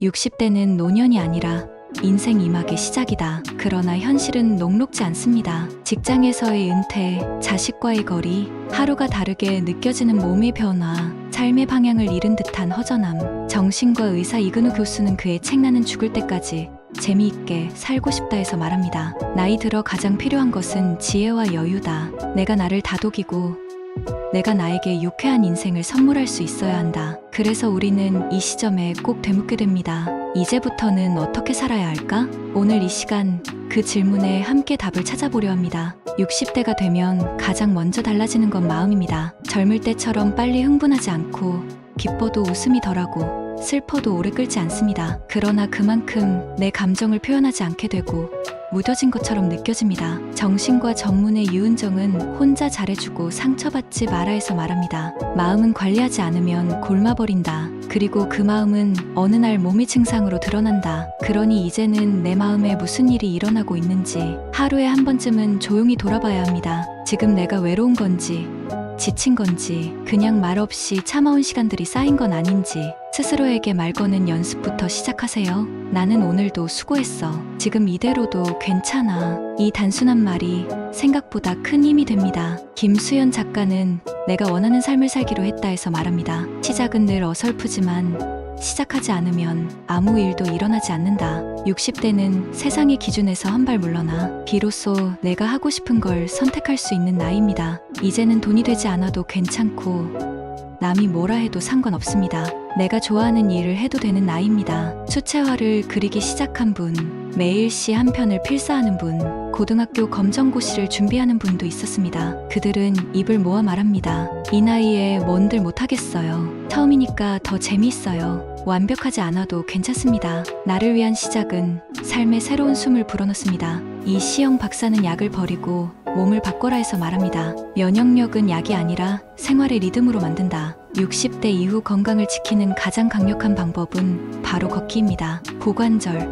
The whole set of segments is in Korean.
60대는 노년이 아니라 인생 2막의 시작이다. 그러나 현실은 녹록지 않습니다. 직장에서의 은퇴, 자식과의 거리, 하루가 다르게 느껴지는 몸의 변화, 삶의 방향을 잃은 듯한 허전함. 정신과 의사 이근우 교수는 그의 책 나는 죽을 때까지 재미있게 살고 싶다 해서 말합니다. 나이 들어 가장 필요한 것은 지혜와 여유다. 내가 나를 다독이고 내가 나에게 유쾌한 인생을 선물할 수 있어야 한다. 그래서 우리는 이 시점에 꼭 되묻게 됩니다. 이제부터는 어떻게 살아야 할까? 오늘 이 시간 그 질문에 함께 답을 찾아보려 합니다. 60대가 되면 가장 먼저 달라지는 건 마음입니다. 젊을 때처럼 빨리 흥분하지 않고 기뻐도 웃음이 덜하고 슬퍼도 오래 끌지 않습니다. 그러나 그만큼 내 감정을 표현하지 않게 되고 무뎌진 것처럼 느껴집니다. 정신과 전문의 유은정은 혼자 잘해주고 상처받지 마라 해서 말합니다. 마음은 관리하지 않으면 골마버린다. 그리고 그 마음은 어느 날 몸의 증상으로 드러난다. 그러니 이제는 내 마음에 무슨 일이 일어나고 있는지 하루에 한 번쯤은 조용히 돌아봐야 합니다. 지금 내가 외로운 건지 지친 건지 그냥 말없이 참아온 시간들이 쌓인 건 아닌지 스스로에게 말 거는 연습부터 시작하세요. 나는 오늘도 수고했어. 지금 이대로도 괜찮아. 이 단순한 말이 생각보다 큰 힘이 됩니다. 김수연 작가는 내가 원하는 삶을 살기로 했다 해서 말합니다. 시작은 늘 어설프지만 시작하지 않으면 아무 일도 일어나지 않는다. 60대는 세상의 기준에서 한 발 물러나 비로소 내가 하고 싶은 걸 선택할 수 있는 나이입니다. 이제는 돈이 되지 않아도 괜찮고 남이 뭐라 해도 상관없습니다. 내가 좋아하는 일을 해도 되는 나이입니다. 수채화를 그리기 시작한 분, 매일 시 한 편을 필사하는 분, 고등학교 검정고시를 준비하는 분도 있었습니다. 그들은 입을 모아 말합니다. 이 나이에 뭔들 못하겠어요. 처음이니까 더 재미있어요. 완벽하지 않아도 괜찮습니다. 나를 위한 시작은 삶의 새로운 숨을 불어넣습니다. 이시영 박사는 약을 버리고 몸을 바꿔라 해서 말합니다. 면역력은 약이 아니라 생활의 리듬으로 만든다. 60대 이후 건강을 지키는 가장 강력한 방법은 바로 걷기입니다. 고관절,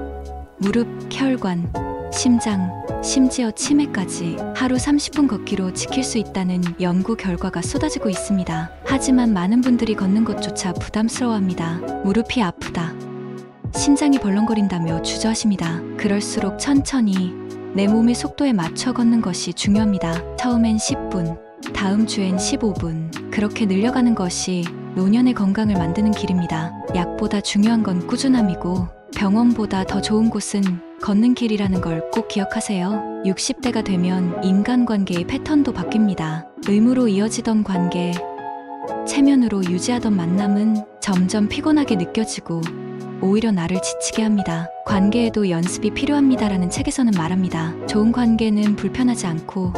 무릎, 혈관, 심장, 심지어 치매까지 하루 30분 걷기로 지킬 수 있다는 연구 결과가 쏟아지고 있습니다. 하지만 많은 분들이 걷는 것조차 부담스러워합니다. 무릎이 아프다, 심장이 벌렁거린다며 주저하십니다. 그럴수록 천천히 내 몸의 속도에 맞춰 걷는 것이 중요합니다. 처음엔 10분, 다음 주엔 15분, 그렇게 늘려가는 것이 노년의 건강을 만드는 길입니다. 약보다 중요한 건 꾸준함이고 병원보다 더 좋은 곳은 걷는 길이라는 걸 꼭 기억하세요. 60대가 되면 인간관계의 패턴도 바뀝니다. 의무로 이어지던 관계, 체면으로 유지하던 만남은 점점 피곤하게 느껴지고 오히려 나를 지치게 합니다. 관계에도 연습이 필요합니다라는 책에서는 말합니다. 좋은 관계는 불편하지 않고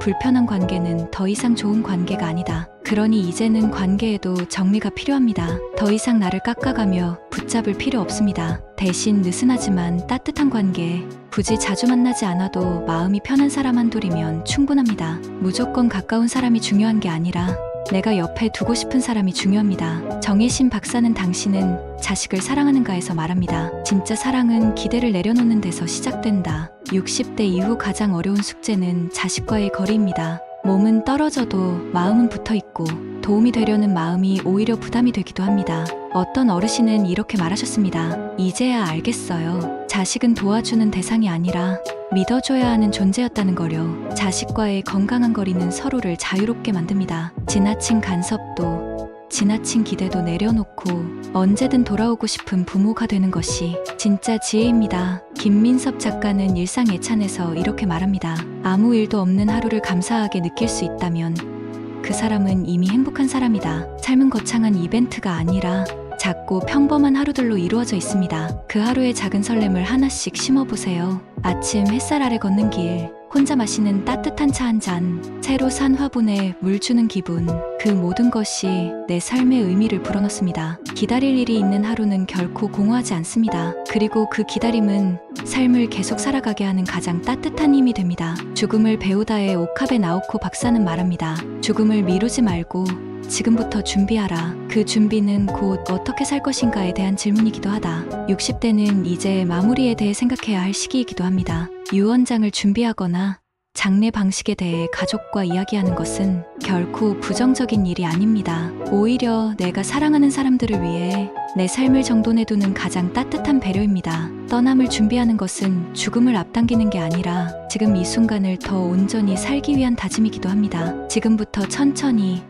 불편한 관계는 더 이상 좋은 관계가 아니다. 그러니 이제는 관계에도 정리가 필요합니다. 더 이상 나를 깎아가며 붙잡을 필요 없습니다. 대신 느슨하지만 따뜻한 관계, 굳이 자주 만나지 않아도 마음이 편한 사람 한둘이면 충분합니다. 무조건 가까운 사람이 중요한 게 아니라 내가 옆에 두고 싶은 사람이 중요합니다. 정혜신 박사는 당신은 자식을 사랑하는가에서 말합니다. 진짜 사랑은 기대를 내려놓는 데서 시작된다. 60대 이후 가장 어려운 숙제는 자식과의 거리입니다. 몸은 떨어져도 마음은 붙어있고 도움이 되려는 마음이 오히려 부담이 되기도 합니다. 어떤 어르신은 이렇게 말하셨습니다. 이제야 알겠어요. 자식은 도와주는 대상이 아니라 믿어줘야 하는 존재였다는 거려. 자식과의 건강한 거리는 서로를 자유롭게 만듭니다. 지나친 간섭도 지나친 기대도 내려놓고 언제든 돌아오고 싶은 부모가 되는 것이 진짜 지혜입니다. 김민섭 작가는 일상 예찬에서 이렇게 말합니다. 아무 일도 없는 하루를 감사하게 느낄 수 있다면 그 사람은 이미 행복한 사람이다. 삶은 거창한 이벤트가 아니라 작고 평범한 하루들로 이루어져 있습니다. 그 하루의 작은 설렘을 하나씩 심어보세요. 아침 햇살 아래 걷는 길, 혼자 마시는 따뜻한 차 한 잔, 새로 산 화분에 물 주는 기분, 그 모든 것이 내 삶의 의미를 불어넣습니다. 기다릴 일이 있는 하루는 결코 공허하지 않습니다. 그리고 그 기다림은 삶을 계속 살아가게 하는 가장 따뜻한 힘이 됩니다. 죽음을 배우다의 오카베 나오코 박사는 말합니다. 죽음을 미루지 말고 지금부터 준비하라. 그 준비는 곧 어떻게 살 것인가에 대한 질문이기도 하다. 60대는 이제 마무리에 대해 생각해야 할 시기이기도 합니다. 유언장을 준비하거나 장례 방식에 대해 가족과 이야기하는 것은 결코 부정적인 일이 아닙니다. 오히려 내가 사랑하는 사람들을 위해 내 삶을 정돈해두는 가장 따뜻한 배려입니다. 떠남을 준비하는 것은 죽음을 앞당기는 게 아니라 지금 이 순간을 더 온전히 살기 위한 다짐이기도 합니다. 지금부터 천천히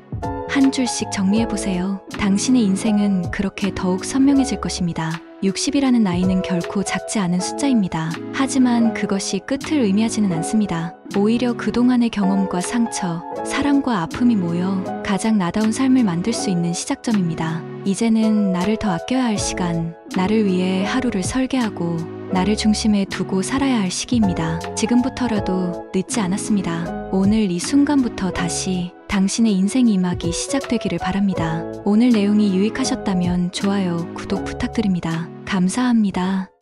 한 줄씩 정리해보세요. 당신의 인생은 그렇게 더욱 선명해질 것입니다. 60이라는 나이는 결코 작지 않은 숫자입니다. 하지만 그것이 끝을 의미하지는 않습니다. 오히려 그동안의 경험과 상처, 사랑과 아픔이 모여 가장 나다운 삶을 만들 수 있는 시작점입니다. 이제는 나를 더 아껴야 할 시간, 나를 위해 하루를 설계하고 나를 중심에 두고 살아야 할 시기입니다. 지금부터라도 늦지 않았습니다. 오늘 이 순간부터 다시 당신의 인생 이막이 시작되기를 바랍니다. 오늘 내용이 유익하셨다면 좋아요, 구독 부탁드립니다. 감사합니다.